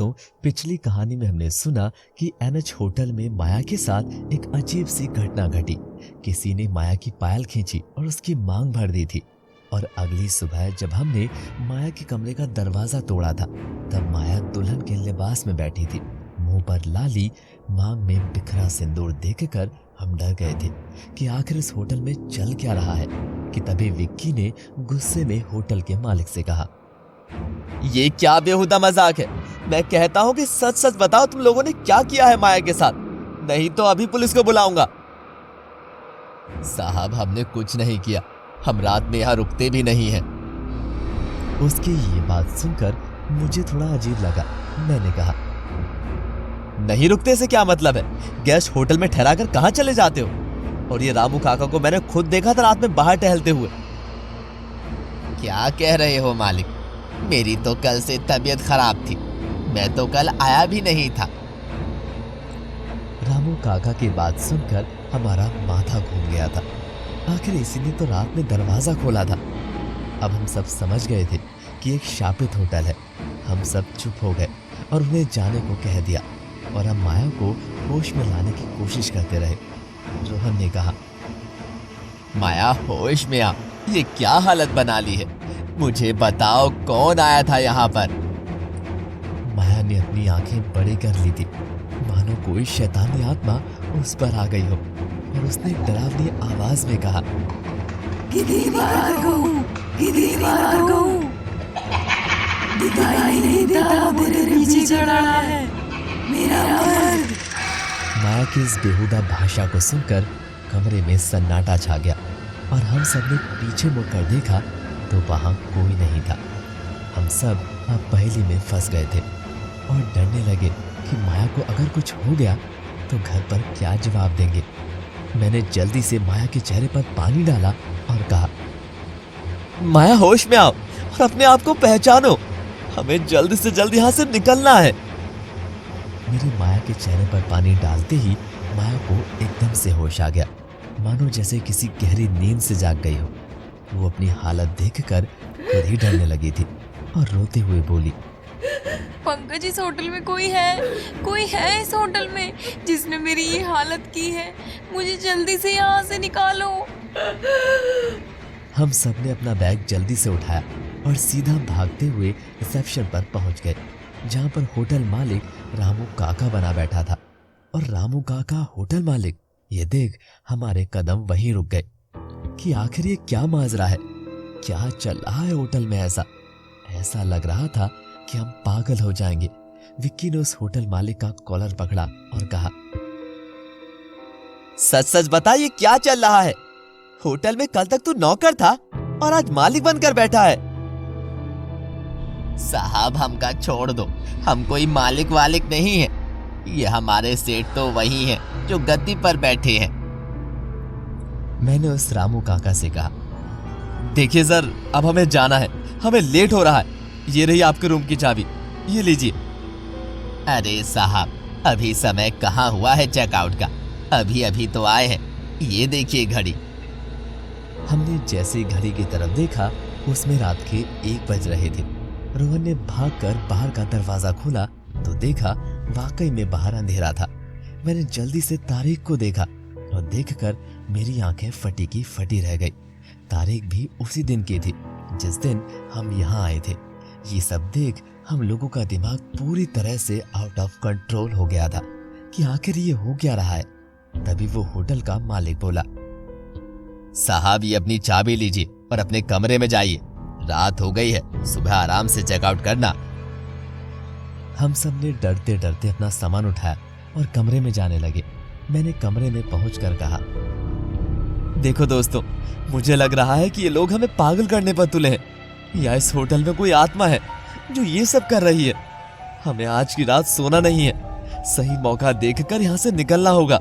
दोस्तों, पिछली कहानी में हमने सुना कि एनएच होटल में माया के साथ एक अजीब सी घटना घटी। किसी ने माया की पायल खींची और उसकी मांग भर दी थी। और अगली सुबह जब हमने माया के कमरे का दरवाजा तोड़ा था, तब माया दुल्हन के लिबास में बैठी थी, मुंह पर लाली, मांग में बिखरा सिंदूर देखकर हम डर गए थे कि आखिर इस होटल में चल क्या रहा है। कि तभी विक्की ने गुस्से में होटल के मालिक से कहा, ये क्या बेहुदा मजाक है। मैं कहता हूँ कि सच सच बताओ, तुम लोगों ने क्या किया है माया के साथ, नहीं तो अभी पुलिस को बुलाऊंगा। साहब, हमने कुछ नहीं किया, हम रात में यहाँ रुकते भी नहीं हैं। उसकी ये बात सुनकर मुझे थोड़ा अजीब लगा। मैंने कहा, नहीं रुकते से क्या मतलब है? गेस्ट होटल में ठहरा कर कहाँ चले जाते हो? और ये रामू काका को मैंने खुद देखा था रात में बाहर टहलते हुए। क्या कह रहे हो मालिक? मेरी तो कल से तबीयत खराब थी, मैं तो कल आया भी नहीं था। रामू काका की बात सुनकर हमारा माथा घूम गया था। आखिर इसी ने तो रात में दरवाजा खोला था। अब हम सब समझ गए थे कि एक शापित होटल है। हम सब चुप हो गए और उन्हें जाने को कह दिया और हम माया को होश में लाने की कोशिश करते रहे। रोहन ने कहा, माया होश में आ, ये क्या हालत बना ली है? मुझे बताओ कौन आया था यहाँ पर? माया ने अपनी आंखें बड़ी कर ली थी, मानो कोई शैतानी आत्मा उस पर आ गई हो, और उसने डरावनी आवाज में कहा, कितनी बार कहूं, कितनी बार कहूं, दिखाई नहीं देता, मेरे पीछे खड़ा है मेरा मर्द। माया की इस बेहुदा भाषा को सुनकर कमरे में सन्नाटा छा गया और हम सब ने पीछे मुड़कर देखा तो वहां कोई नहीं था। हम सब अब पहेली में फंस गए थे और डरने लगे कि माया को अगर कुछ हो गया तो घर पर क्या जवाब देंगे। मैंने जल्दी से माया के चेहरे पर पानी डाला और कहा, माया होश में आओ और अपने आप को पहचानो, हमें जल्द से जल्द यहाँ से निकलना है। मेरी माया के चेहरे पर पानी डालते ही माया को एकदम से होश आ गया, मानो जैसे किसी गहरी नींद से जाग गई हो। वो अपनी हालत देखकर खुद ही डरने लगी थी और रोते हुए बोली, पंकज, इस होटल में कोई है इस होटल में जिसने मेरी ये हालत की है, मुझे जल्दी से यहाँ से निकालो। हम सब ने अपना बैग जल्दी से उठाया और सीधा भागते हुए रिसेप्शन पर पहुंच गए, जहां पर होटल मालिक रामू काका बना बैठा था। और रामू काका होटल मालिक, ये देख हमारे कदम वहीं रुक गए कि आखिर ये क्या माजरा है, क्या चल रहा है होटल में। ऐसा लग रहा था कि हम पागल हो जाएंगे। विक्की ने उस होटल मालिक का कॉलर पकड़ा और कहा, सच सच बता, ये क्या चल रहा है? होटल में कल तक तू नौकर था और आज मालिक बनकर बैठा है। साहब, हमका छोड़ दो, हम कोई मालिक वालिक नहीं है, ये हमारे सेठ तो वही हैं जो गद्दी पर बैठे हैं। मैंने उस रामू काका से कहा, देखिए सर, अब हमें जाना है, हमें लेट हो रहा है। ये रही आपके रूम की चाबी, ये लीजिए। अरे साहब, अभी समय कहाँ हुआ है चेकआउट का, अभी अभी तो आए हैं, ये देखिए घड़ी। हमने जैसे ही घड़ी की तरफ देखा, उसमें रात के 1 बज रहे थे। रोहन ने भागकर बाहर का दरवाजा खोला तो देखा वाकई में बाहर अंधेरा था। मैंने जल्दी से तारीख को देखा और देखकर मेरी आंखें फटी की फटी रह गई। तारीख भी उसी दिन की थी जिस दिन हम यहाँ आए थे। ये सब देख हम लोगों का दिमाग पूरी तरह से आउट ऑफ कंट्रोल हो गया था कि आखिर ये हो क्या रहा है। तभी वो होटल का मालिक बोला, साहब, ये अपनी चाबी लीजिए और अपने कमरे में जाइए, रात हो गई है, सुबह आराम से चेकआउट करना। हम सब ने डरते डरते अपना सामान उठाया और कमरे में जाने लगे। मैंने कमरे में पहुंचकर कहा, देखो दोस्तों, मुझे लग रहा है कि ये लोग हमें पागल करने पर तुले हैं, या इस होटल में कोई आत्मा है जो ये सब कर रही है। हमें आज की रात सोना नहीं है, सही मौका देखकर यहाँ से निकलना होगा।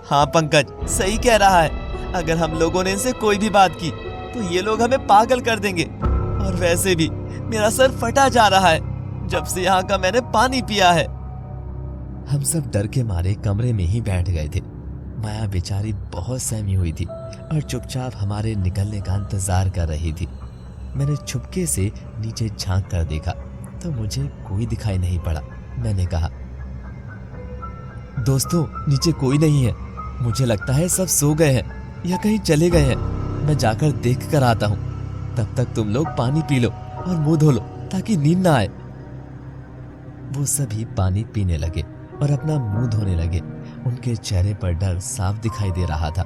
हाँ पंकज, सही कह रहा है, अगर हम लोगों ने इनसे कोई भी बात की तो ये लोग हमें पागल कर देंगे। और वैसे भी मेरा सर फटा जा रहा है जब से यहाँ का मैंने पानी पिया है। हम सब डर के मारे कमरे में ही बैठ गए थे। माया बेचारी बहुत सहमी हुई थी और चुपचाप हमारे निकलने का इंतजार कर रही थी। मैंने छुपके से नीचे झांक कर देखा तो मुझे कोई दिखाई नहीं पड़ा। मैंने कहा, दोस्तों नीचे कोई नहीं है, मुझे लगता है सब सो गए हैं या कहीं चले गए हैं। मैं जाकर देख कर आता हूँ। तब तक तुम लोग पानी पी लो और मुंह धो लो ताकि नींद ना आए। वो सभी पानी पीने लगे और अपना मुंह धोने लगे। उनके चेहरे पर डर साफ दिखाई दे रहा था।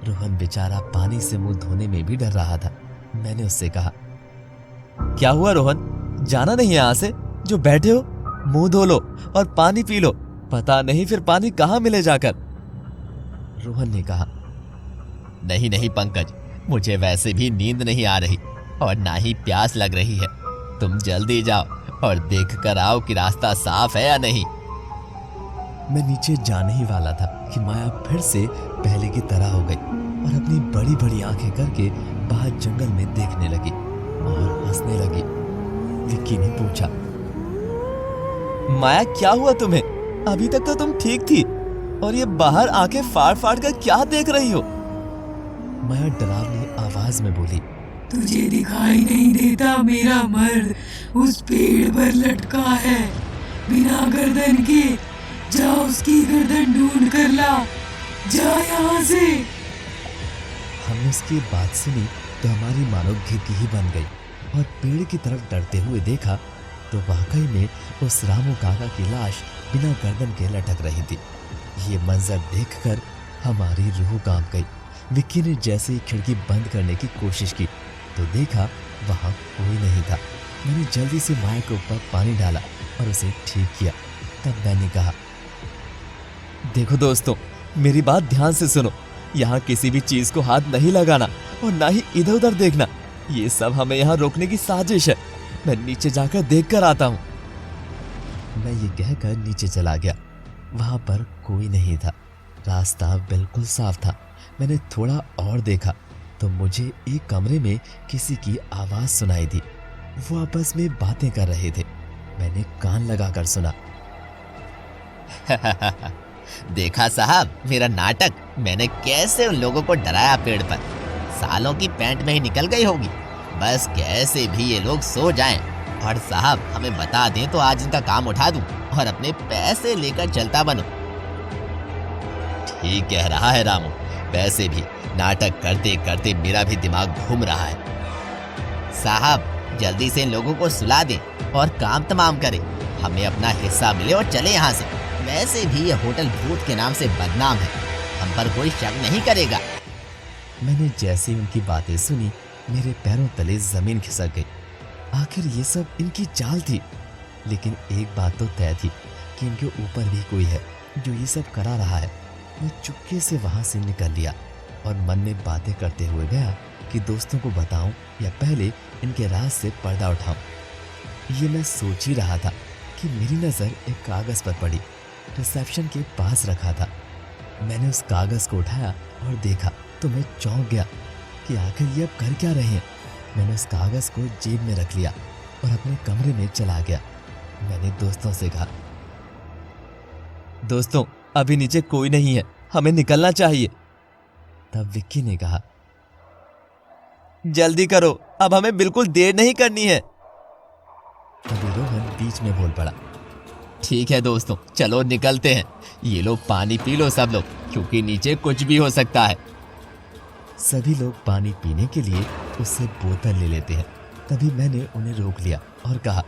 रोहन बेचारा पानी से मुंह धोने में भी डर रहा था। मैंने उससे कहा, क्या हुआ रोहन, जाना नहीं है यहाँ से? जो बैठे हो मुंह धो लो और पानी पी लो, पता नहीं फिर पानी कहाँ मिले जाकर। रोहन ने कहा, नहीं नहीं पंकज, मुझे वैसे भी नींद नहीं आ रही और ना ही प्यास लग रही है। तुम जल्दी जाओ और देख कर आओ कि रास्ता साफ है या नहीं। मैं नीचे जाने ही वाला था कि माया फिर से पहले की तरह हो गई और अपनी बड़ी बड़ी आंखें करके बाहर जंगल में देखने लगी और हंसने लगी। विक्की ने पूछा, माया क्या हुआ तुम्हें? अभी तक तो तुम ठीक थी और ये बाहर आंखें फाड़ फाड़ कर क्या देख रही हो? माया डरावनी आवाज में बोली, तुझे दिखाई नहीं देता मेरा मर्द उस पेड़ पर लटका है बिना गर्दन के? जा उसकी गर्दन ढूंढ कर ला, जा यहाँ से। हमने उसकी बात सुनी तो हमारी मानो घिरकी ही बन गई और पेड़ की तरफ डरते हुए देखा तो वाकई में उस रामू काका की लाश बिना गर्दन के लटक रही थी। ये मंजर देखकर हमारी रूह कांप गई। विक्की ने जैसे ही खिड़की बंद करने की कोशिश की तो देखा वहां कोई नहीं था। मैंने जल्दी से माया के ऊपर पानी डाला और उसे ठीक किया। तब मैंने कहा, देखो दोस्तों, मेरी बात ध्यान से सुनो। यहाँ किसी भी चीज को हाथ नहीं लगाना और ना ही इधर उधर देखना। ये सब हमें यहाँ रोकने की साजिश है। मैं नीचे जाकर देख कर आता हूँ। मैं ये कहकर नीचे चला गया। वहां पर कोई नहीं था। रास्ता बिल्कुल साफ था। मैंने थोड़ा और देखा तो मुझे एक कमरे में किसी की आवाज सुनाई दी। वो आपस में बातें कर रहे थे। मैंने कान लगाकर सुना। देखा साहब मेरा नाटक, मैंने कैसे उन लोगों को डराया पेड़ पर। सालों की पैंट में ही निकल गई होगी। बस कैसे भी ये लोग सो जाएं और साहब हमें बता दें तो आज इनका काम उठा दूं और अपने पैसे लेकर चलता बनूं। ठीक कह रहा है रामू, वैसे भी नाटक करते करते मेरा भी दिमाग घूम रहा है। साहब जल्दी से इन लोगों को सुला दें और काम तमाम करें। हमें अपना हिस्सा मिले और चले यहाँ से। वैसे भी ये होटल भूत के नाम से बदनाम है, हम पर कोई शक नहीं करेगा। मैंने जैसे उनकी बातें सुनी मेरे पैरों तले जमीन खिसक गई। आखिर ये सब इनकी चाल थी। लेकिन एक बात तो तय थी कि इनके ऊपर भी कोई है जो ये सब करा रहा है। मैं चुपके से वहां से निकल लिया और मन में बातें करते हुए गया कि दोस्तों को बताऊं या पहले इनके राज से पर्दा उठाऊं। ये मैं सोच ही रहा था कि मेरी नजर एक कागज पर पड़ी। रिसेप्शन के पास रखा था। मैंने उस कागज को उठाया और देखा तो मैं चौंक गया कि आखिर ये अब कर क्या रहे हैं। मैंने उस कागज को जेब में रख लिया और अपने कमरे में चला गया। मैंने दोस्तों से कहा, दोस्तों अभी नीचे कोई नहीं है, हमें निकलना चाहिए। तब विक्की ने कहा, जल्दी करो, अब हमें बिल्कुल देर नहीं करनी है। तभी रोहन बीच में बोल पड़ा, ठीक है दोस्तों, चलो निकलते हैं। ये लोग पानी पी लो सब लोग, क्योंकि नीचे कुछ भी हो सकता है। सभी लोग पानी पीने के लिए उससे बोतल ले लेते हैं। तभी मैंने उन्हें रोक लिया और कहा,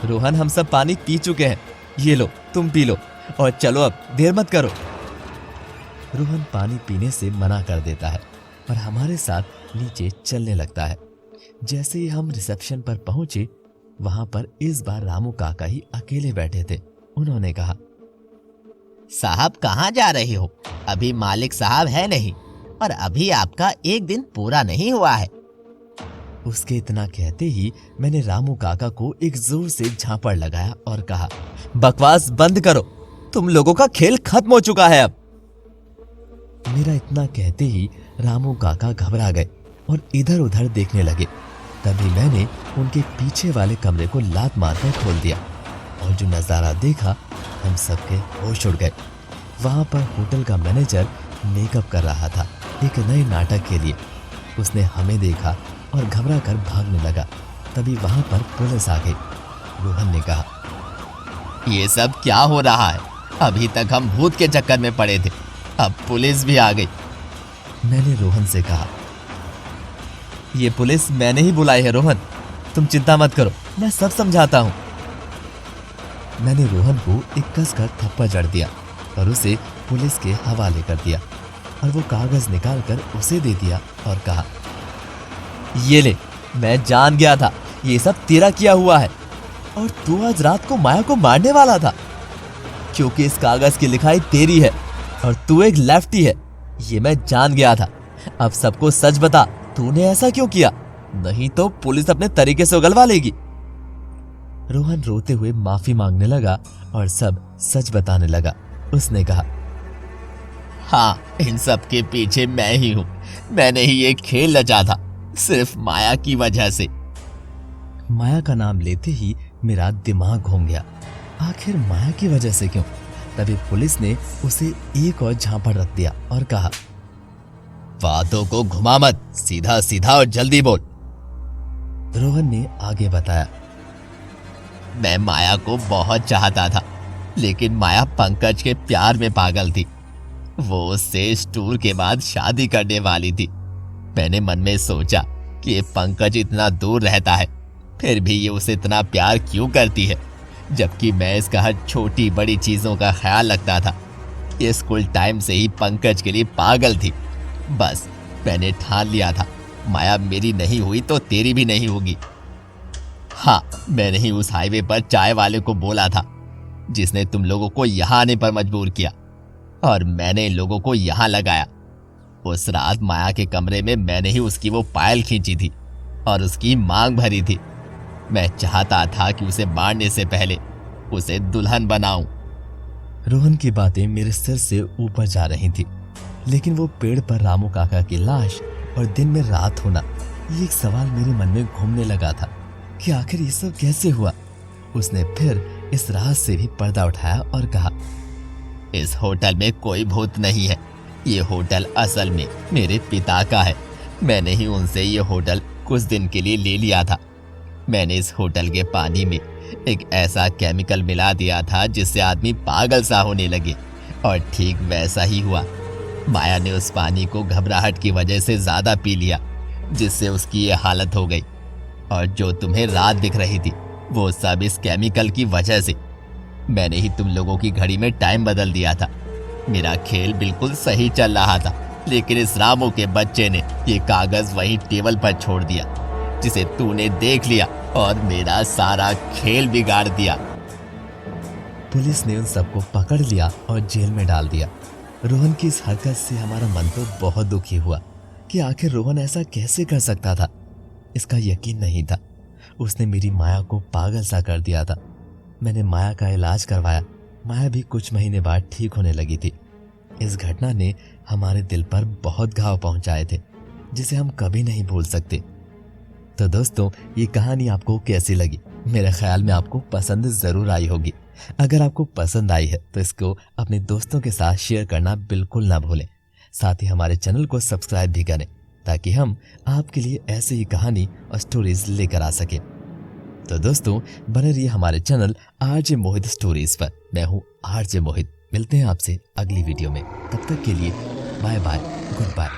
रोहन हम सब पानी पी चुके हैं, ये लो तुम पी लो और चलो अब देर मत करो। रोहन पानी पीने से मना कर देता है और हमारे साथ नीचे चलने लगता है। जैसे ही हम रिसेप्शन पर पहुंचे वहां पर इस बार रामू काका ही अकेले बैठे थे। उन्होंने कहा, साहब कहाँ जा रहे हो? अभी मालिक साहब है नहीं और अभी आपका एक दिन पूरा नहीं हुआ है। उसके इतना कहते ही मैंने रामू काका को एक जोर से झापड़ लगाया और कहा, बकवास बंद करो, तुम लोगों का खेल खत्म हो चुका है अब। मेरा इतना कहते ही रामू काका घबरा गए और इधर उधर देखने लगे। तभी मैंने उनके पीछे वाले कमरे को लात मारकर खोल दिया और जो नजारा देखा हम सबके होश उड़ गए। वहां पर होटल का मैनेजर मेकअप कर रहा था एक नए नाटक के लिए। उसने हमें देखा और घबरा कर भागने लगा। तभी वहां पर पुलिस आ गई। रोहन ने कहा, ये सब क्या हो रहा है? अभी तक हम भूत के चक्कर में पड़े थे, अब पुलिस भी आ गई। मैंने रोहन से कहा, ये पुलिस मैंने ही बुलाई है रोहन, तुम चिंता मत करो, मैं सब समझाता हूं। मैंने रोहन को एक कस का थप्पड़ जड़ दिया और उसे पुलिस के हवाले कर दिया और वो कागज निकालकर उसे दे दिया और कहा, ये ले, मैं जान गया था ये सब तेरा किया हुआ है और तू आज रात को माया को मारने वाला था, क्योंकि इस कागज की लिखाई तेरी है और तू एक लेफ्टी है, ये मैं जान गया था। अब सबको सच बता, तूने ऐसा क्यों किया? नहीं तो पुलिस अपने तरीके से उगलवा लेगी। रोहन रोते हुए माफी मांगने लगा और सब सच बताने लगा। उसने कहा, हाँ, इन सब के पीछे मैं ही हूं, मैंने ही ये खेल रचा था, सिर्फ माया की वजह से। माया का नाम लेते ही मेरा दिमाग घूम गया। आखिर माया की वजह से क्यों? तभी पुलिस ने उसे एक और झांपड़ रख दिया और कहा, बातों को घुमा मत, सीधा सीधा और जल्दी बोल। रोहन ने आगे बताया, मैं माया को बहुत चाहता था, लेकिन माया पंकज के प्यार में पागल थी। वो उससे इस टूर के बाद शादी करने वाली थी। मैंने मन में सोचा कि ये पंकज इतना दूर रहता है, फिर भी ये उसे इतना प्यार क्यों करती है, जबकि मैं इसका हर छोटी बड़ी चीजों का ख्याल रखता था। ये स्कूल टाइम से ही पंकज के लिए पागल थी। बस मैंने ठान लिया था, माया मेरी नहीं हुई तो तेरी भी नहीं होगी। हाँ, मैंने ही उस हाईवे पर चाय वाले को बोला था, जिसने तुम लोगों को यहाँ आने पर मजबूर किया, और मैंने इन लोगों को यहाँ लगाया। उस रात माया के कमरे में मैंने ही उसकी वो पायल खींची थी और उसकी मांग भरी थी। मैं चाहता था कि उसे मारने से पहले उसे दुल्हन बनाऊं। रोहन की बातें मेरे सिर से ऊपर जा रही थी, लेकिन वो पेड़ पर रामू काका की लाश और दिन में रात होना, ये एक सवाल मेरे मन में घूमने लगा था कि आखिर ये सब कैसे हुआ। उसने फिर इस राज से भी पर्दा उठाया और कहा, इस होटल में कोई भूत नहीं है, ये होटल असल में मेरे पिता का है। मैंने ही उनसे ये होटल कुछ दिन के लिए ले लिया था। मैंने इस होटल के पानी में एक ऐसा केमिकल मिला दिया था जिससे आदमी पागल सा होने लगे, और ठीक वैसा ही हुआ। माया ने उस पानी को घबराहट की वजह से ज्यादा पी लिया, जिससे उसकी ये हालत हो गई। और जो तुम्हें रात दिख रही थी वो सब इस केमिकल की वजह से। मैंने ही तुम लोगों की घड़ी में टाइम बदल दिया था। मेरा खेल बिल्कुल सही चल रहा था, लेकिन इस रामू के बच्चे ने ये कागज वहीं टेबल पर छोड़ दिया, जिसे तूने देख लिया और मेरा सारा खेल बिगाड़ दिया। पुलिस ने उन सबको पकड़ लिया और जेल में डाल दिया। रोहन की इस हरकत से हमारा मन तो बहुत दुखी हुआ कि आखिर रोहन ऐसा कैसे कर सकता था। इसका यकीन नहीं था। उसने मेरी माया को पागल सा कर दिया था। मैंने माया का इलाज करवाया। माया भी कुछ महीने बाद ठीक होने लगी थी। इस घटना ने हमारे दिल पर बहुत घाव पहुंचाए थे, जिसे हम कभी नहीं भूल सकते। तो दोस्तों, ये कहानी आपको कैसी लगी? मेरे ख्याल में आपको पसंद जरूर आई होगी। अगर आपको पसंद आई है तो इसको अपने दोस्तों के साथ शेयर करना बिल्कुल ना भूलें। साथ ही हमारे चैनल को सब्सक्राइब भी करें, ताकि हम आपके लिए ऐसे ही कहानी और स्टोरीज लेकर आ सके। तो दोस्तों, बने रहिए हमारे चैनल आरजे मोहित स्टोरीज पर। मैं हूँ आरजे मोहित। मिलते हैं आपसे अगली वीडियो में। तब तक के लिए बाय बाय, गुड बाय।